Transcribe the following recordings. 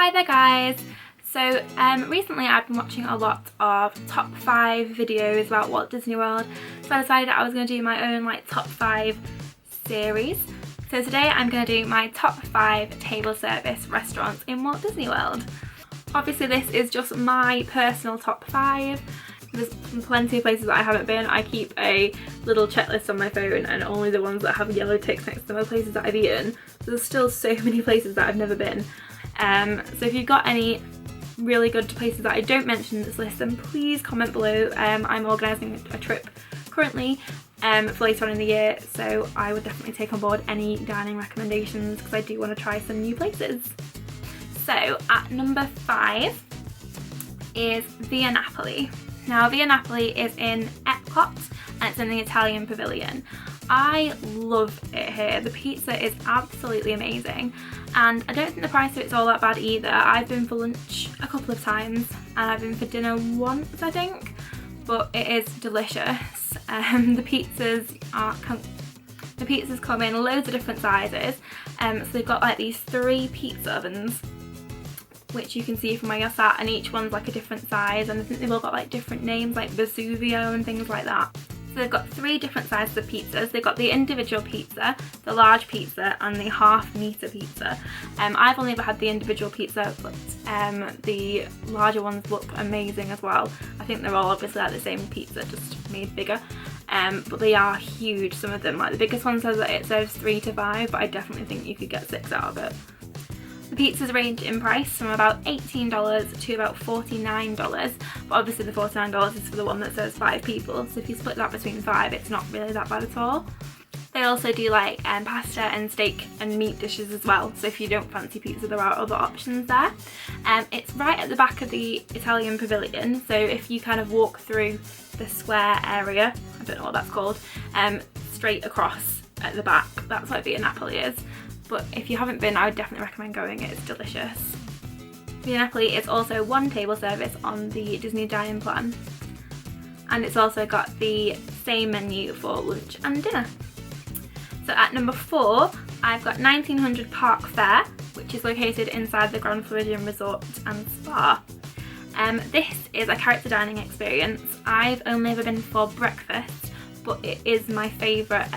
Hi there guys! So recently I've been watching a lot of top 5 videos about Walt Disney World, so I decided I was going to do my own top 5 series. So today I'm going to do my top 5 table service restaurants in Walt Disney World. Obviously this is just my personal top 5. There's plenty of places that I haven't been. I keep a little checklist on my phone and only the ones that have yellow ticks next to them are places that I've eaten. So there's still so many places that I've never been. So if you've got any really good places that I don't mention in this list, then please comment below. I'm organising a trip currently for later on in the year, so I would definitely take on board any dining recommendations because I do want to try some new places. So at number 5 is Via Napoli. Now Via Napoli is in Epcot and it's in the Italian Pavilion. I love it here. The pizza is absolutely amazing and I don't think the price of it's all that bad either. I've been for lunch a couple of times and I've been for dinner once I think, but it is delicious. The pizzas come in loads of different sizes, so they've got like these 3 pizza ovens which you can see from where you're sat, and each one's like a different size, and I think they've all got like different names like Vesuvio and things like that. So they've got 3 different sizes of pizzas. They've got the individual pizza, the large pizza and the half-metre pizza. I've only ever had the individual pizza, but the larger ones look amazing as well. I think they're all obviously like the same pizza, just made bigger. But they are huge, some of them. Like the biggest one says that it serves 3 to 5, but I definitely think you could get 6 out of it. The pizzas range in price from about $18 to about $49, but obviously the $49 is for the one that serves 5 people, so if you split that between 5 it's not really that bad at all. They also do like pasta and steak and meat dishes as well, so if you don't fancy pizza there are other options there. It's right at the back of the Italian Pavilion, so if you kind of walk through the square area, I don't know what that's called, straight across at the back, that's what Via Napoli is. But if you haven't been, I would definitely recommend going. It's delicious. Via Napoli is also one table service on the Disney dining plan, and it's also got the same menu for lunch and dinner. So at number 4 I've got 1900 Park Fair, which is located inside the Grand Floridian Resort and Spa. This is a character dining experience. I've only ever been for breakfast, but it is my favourite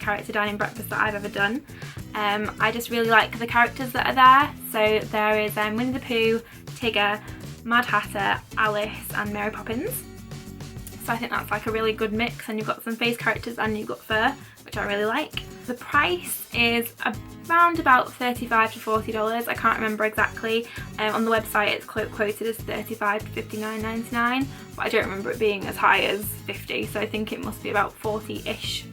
character dining breakfast that I've ever done. I just really like the characters that are there. So there is Winnie the Pooh, Tigger, Mad Hatter, Alice and Mary Poppins. So I think that's like a really good mix, and you've got some face characters and you've got fur, which I really like. The price is around about $35 to $40, I can't remember exactly. On the website it's quoted as $35 to $59.99, but I don't remember it being as high as $50, so I think it must be about $40-ish.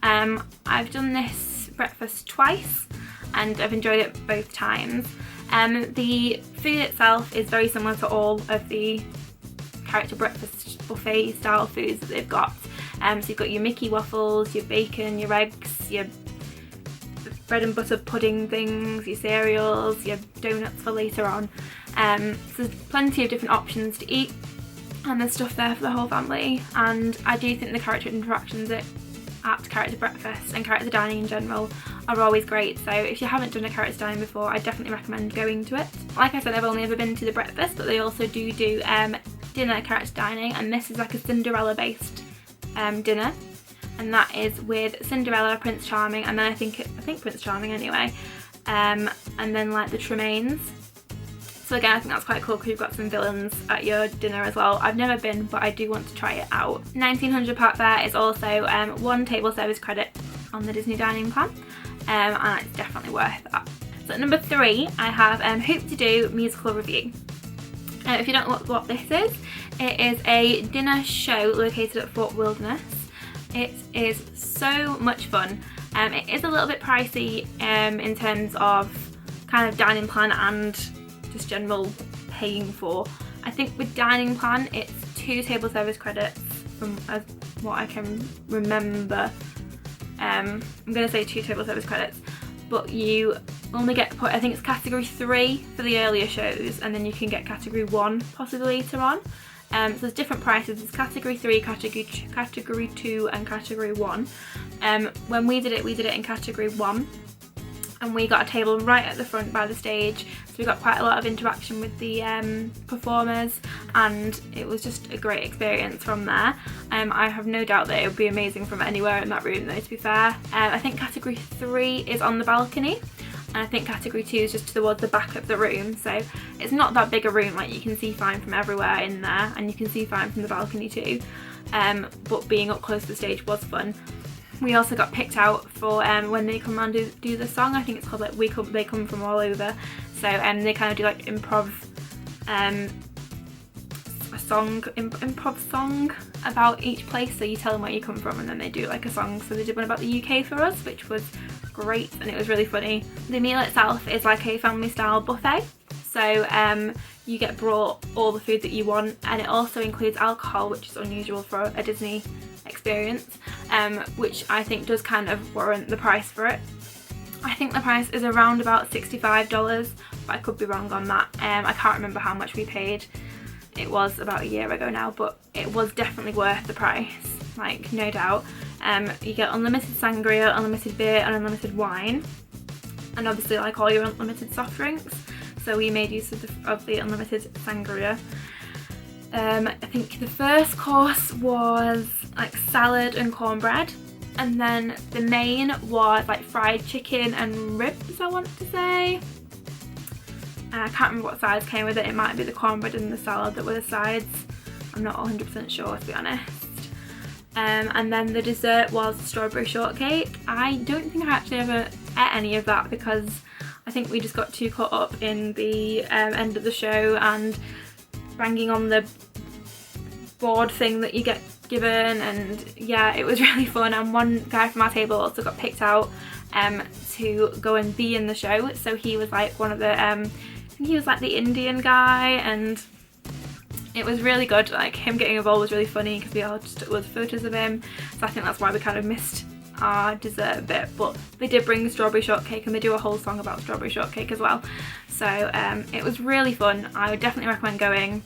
I've done this breakfast twice and I've enjoyed it both times. The food itself is very similar to all of the character breakfast buffet style foods that they've got. So you've got your Mickey waffles, your bacon, your eggs, your bread and butter pudding things, your cereals, your donuts for later on. So there's plenty of different options to eat and there's stuff there for the whole family, and I do think the character interactions at character breakfast and character dining in general are always great. So if you haven't done a character dining before, I definitely recommend going to it. Like I said, I've only ever been to the breakfast, but they also do dinner character dining, and this is like a Cinderella based dinner, and that is with Cinderella, Prince Charming, and then I think Prince Charming anyway, and then like the Tremaines. So again, I think that's quite cool because you've got some villains at your dinner as well. I've never been, but I do want to try it out. 1900 Park Fair is also one table service credit on the Disney dining plan, and it's definitely worth that. So at number 3 I have Hoop-de-Doo Musical Review. If you don't know what this is, it is a dinner show located at Fort Wilderness. It is so much fun. It is a little bit pricey in terms of kind of dining plan and just general paying for. I think with dining plan it's 2 table service credits from what I can remember. I'm going to say 2 table service credits, but you only get put, I think it's category 3 for the earlier shows, and then you can get category 1 possibly later on. So there's different prices. There's category 3, category 2 and category 1. When we did it in category 1, and we got a table right at the front by the stage, so we got quite a lot of interaction with the performers, and it was just a great experience from there. I have no doubt that it would be amazing from anywhere in that room though, to be fair. I think category 3 is on the balcony, and I think category 2 is just towards the back of the room, so it's not that big a room, like you can see fine from everywhere in there, and you can see fine from the balcony too, but being up close to the stage was fun. We also got picked out for when they come around to do the song. I think it's called like They Come From All Over. So they kind of do like improv song about each place. So you tell them where you come from and then they do like a song. So they did one about the UK for us, which was great and it was really funny. The meal itself is like a family style buffet. So you get brought all the food that you want, and it also includes alcohol, which is unusual for a Disney experience, which I think does kind of warrant the price for it. I think the price is around about $65, but I could be wrong on that. I can't remember how much we paid. It was about a year ago now, but it was definitely worth the price, like no doubt. You get unlimited sangria, unlimited beer and unlimited wine, and obviously like all your unlimited soft drinks. So we made use of the unlimited sangria. I think the first course was like salad and cornbread, and then the main was like fried chicken and ribs, I want to say. I can't remember what sides came with it. It might be the cornbread and the salad that were the sides. I'm not 100% sure, to be honest. And then the dessert was strawberry shortcake. I don't think I actually ever ate any of that because I think we just got too caught up in the end of the show and banging on the board thing that you get given, and yeah, it was really fun. And one guy from our table also got picked out to go and be in the show, so he was like one of the I think he was like the Indian guy, and it was really good. Like him getting involved was really funny because we all just took loads of photos of him, so I think that's why we kind of missed our dessert a bit. But they did bring strawberry shortcake, and they do a whole song about strawberry shortcake as well, so it was really fun. I would definitely recommend going.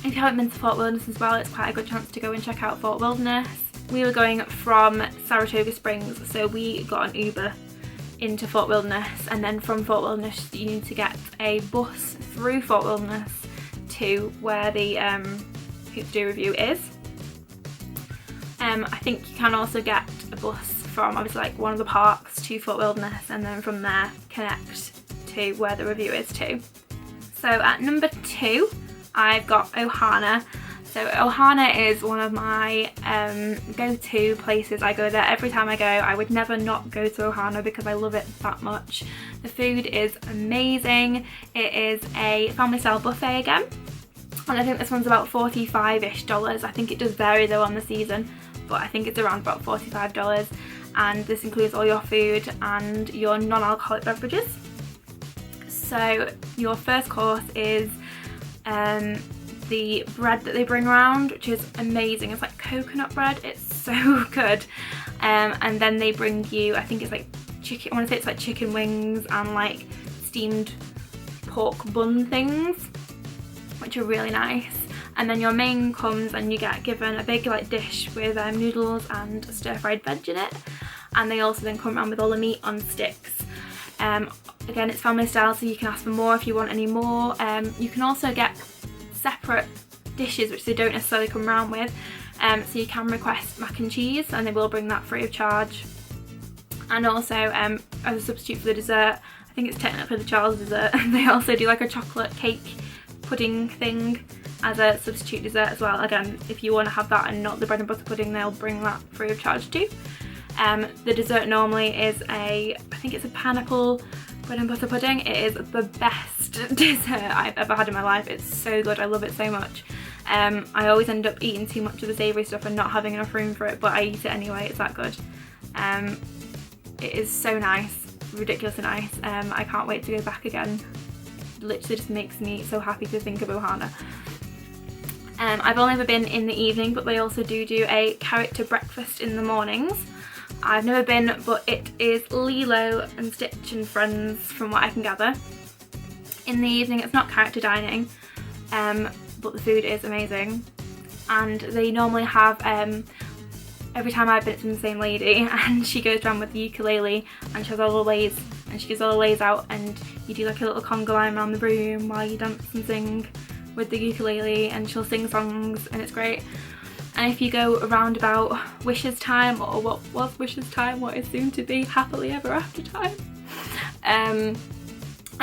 If you haven't been to Fort Wilderness as well, it's quite a good chance to go and check out Fort Wilderness. We were going from Saratoga Springs, so we got an Uber into Fort Wilderness, and then from Fort Wilderness you need to get a bus through Fort Wilderness to where the Hoops Do Review is. I think you can also get a bus from obviously like one of the parks to Fort Wilderness, and then from there connect to where the review is too. So at number 2 I've got Ohana. So Ohana is one of my go-to places. I go there every time I go. I would never not go to Ohana because I love it that much. The food is amazing. It is a family style buffet again, and I think this one's about $45-ish. I think it does vary though on the season, but I think it's around about $45, and this includes all your food and your non-alcoholic beverages. So your first course is the bread that they bring around, which is amazing. It's like coconut bread, it's so good. And then they bring you, I think it's like chicken, I want to say it's like chicken wings and like steamed pork bun things, which are really nice. And then your main comes and you get given a big like dish with noodles and stir-fried veg in it, and they also then come around with all the meat on sticks. Again, it's family style, so you can ask for more if you want any more. You can also get separate dishes which they don't necessarily come around with, so you can request mac and cheese and they will bring that free of charge. And also as a substitute for the dessert, I think it's technically the child's dessert, they also do like a chocolate cake pudding thing as a substitute dessert as well. Again, if you want to have that and not the bread and butter pudding, they'll bring that free of charge too. The dessert normally is I think it's a pineapple bread and butter pudding. It is the best dessert I've ever had in my life. It's so good, I love it so much. I always end up eating too much of the savoury stuff and not having enough room for it, but I eat it anyway, it's that good. It is so nice, ridiculously nice. I can't wait to go back again. Literally just makes me so happy to think of Ohana. I've only ever been in the evening, but they also do a character breakfast in the mornings. I've never been, but it is Lilo and Stitch and friends from what I can gather. In the evening it's not character dining, but the food is amazing, and they normally have, every time I've been it's been the same lady, and she goes around with the ukulele and she has all the ways and she just all lays out and you do like a little conga line around the room while you dance and sing with the ukulele, and she'll sing songs and it's great. And if you go around about Wishes time, or what was Wishes time, what is soon to be Happily Ever After time, and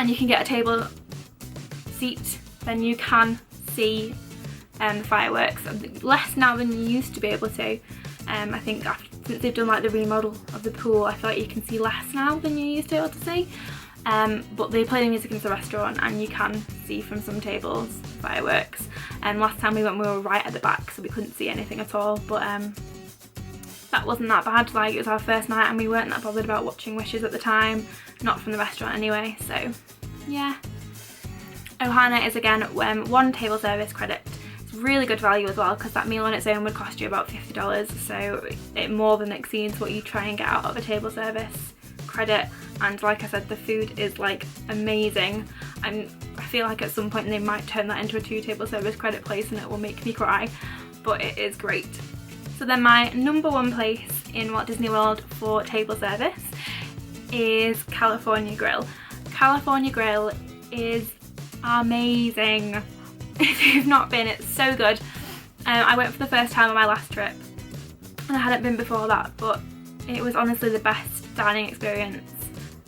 you can get a table seat, then you can see the fireworks. Less now than you used to be able to. I think since they've done like the remodel of the pool, I feel like you can see less now than you used to be able to see. But they play the music into the restaurant and you can see from some tables fireworks. And last time we went we were right at the back, so we couldn't see anything at all, but that wasn't that bad. Like, it was our first night and we weren't that bothered about watching Wishes at the time, not from the restaurant anyway, so yeah. Ohana is again 1 table service credit. It's really good value as well, because that meal on its own would cost you about $50, so it more than exceeds what you try and get out of a table service credit. And like I said, the food is like amazing, and I feel like at some point they might turn that into a 2 table service credit place and it will make me cry, but it is great. So then my number 1 place in Walt Disney World for table service is California Grill. California Grill is amazing. If you've not been, it's so good. I went for the first time on my last trip and I hadn't been before that, but it was honestly the best dining experience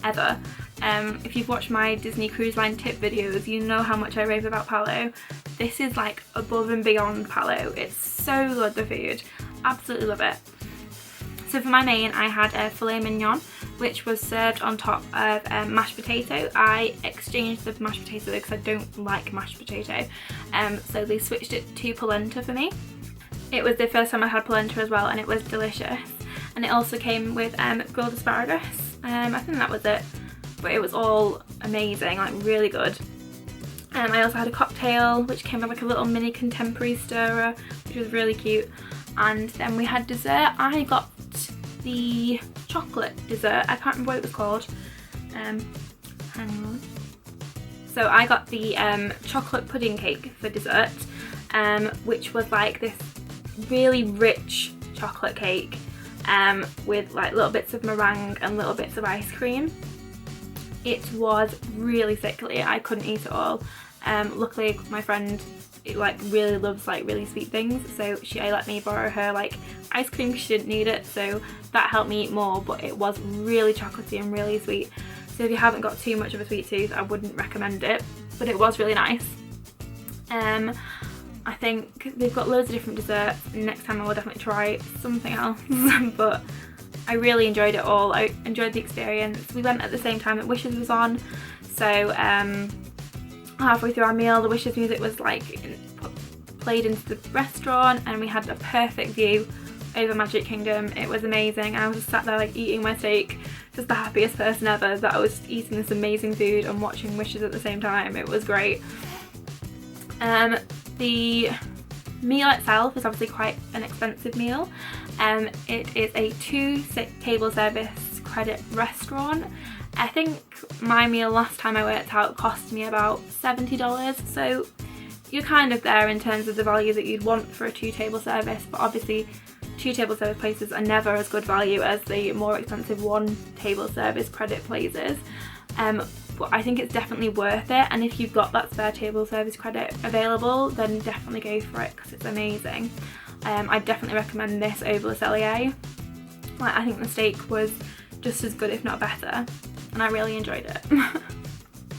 ever. If you've watched my Disney Cruise Line tip videos, you know how much I rave about Paulo. This is like above and beyond Paulo. It's so good, the food. Absolutely love it. So for my main, I had a filet mignon, which was served on top of mashed potato. I exchanged the mashed potato because I don't like mashed potato, so they switched it to polenta for me. It was the first time I had polenta as well, and it was delicious. And it also came with grilled asparagus. I think that was it, but it was all amazing, like really good. I also had a cocktail which came with like a little mini contemporary stirrer, which was really cute. And then we had dessert. I got the chocolate dessert. I can't remember what it was called. Hang on. So I got the chocolate pudding cake for dessert, which was like this really rich chocolate cake with like little bits of meringue and little bits of ice cream. It was really sickly. I couldn't eat it all. Luckily my friend like really loves like really sweet things, so she let me borrow her like ice cream because she didn't need it, so that helped me eat more, but it was really chocolatey and really sweet. So if you haven't got too much of a sweet tooth, I wouldn't recommend it, but it was really nice. I think they've got loads of different desserts. Next time I will definitely try something else, but I really enjoyed it all. I enjoyed the experience. We went at the same time that Wishes was on, so halfway through our meal the Wishes music was like played into the restaurant and we had a perfect view over Magic Kingdom. It was amazing. I was just sat there like eating my steak, just the happiest person ever that I was eating this amazing food and watching Wishes at the same time. It was great. The meal itself is obviously quite an expensive meal. It is a 2 table service credit restaurant. I think my meal last time I worked out cost me about $70, so you're kind of there in terms of the value that you'd want for a 2 table service, but obviously 2 table service places are never as good value as the more expensive 1 table service credit places. But I think it's definitely worth it, and if you've got that spare table service credit available, then definitely go for it because it's amazing. I definitely recommend this over Le Cellier. Like, I think the steak was just as good if not better, and I really enjoyed it.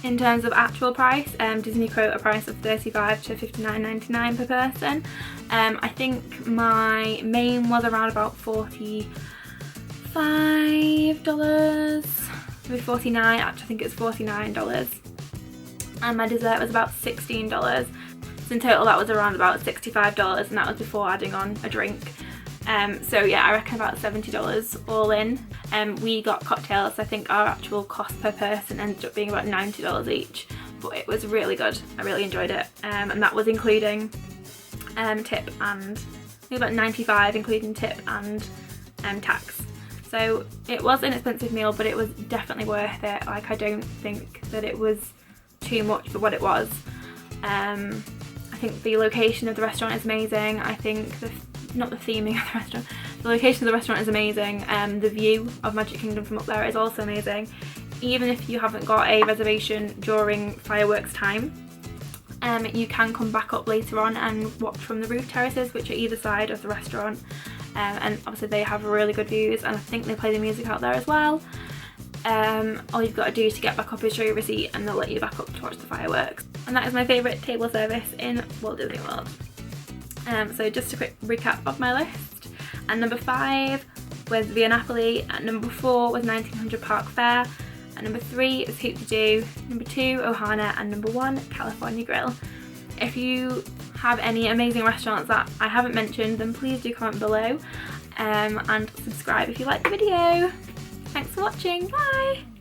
In terms of actual price, Disney quote a price of $35 to $59.99 per person. I think my main was around about $45, maybe $49, actually I think it was $49, and my dessert was about $16. So in total that was around about $65, and that was before adding on a drink. So yeah, I reckon about $70 all in. We got cocktails, so I think our actual cost per person ended up being about $90 each, but it was really good. I really enjoyed it, and that was including tip, and I think about $95 including tip and tax. So it was an expensive meal, but it was definitely worth it. Like, I don't think that it was too much for what it was. I think the location of the restaurant is amazing. I think not the theming of the restaurant, the location of the restaurant is amazing. The view of Magic Kingdom from up there is also amazing. even if you haven't got a reservation during fireworks time, you can come back up later on and watch from the roof terraces, which are either side of the restaurant, and obviously they have really good views, and I think they play the music out there as well. All you've got to do to get back up is show your receipt and they'll let you back up to watch the fireworks. And that is my favourite table service in Walt Disney World. So just a quick recap of my list. At number 5 was Via Napoli, at number 4 was 1900 Park Fair, at number 3 is Hoop to Do, number 2 Ohana, and number 1 California Grill. If you have any amazing restaurants that I haven't mentioned, then please do comment below, and subscribe if you like the video. Thanks for watching, bye!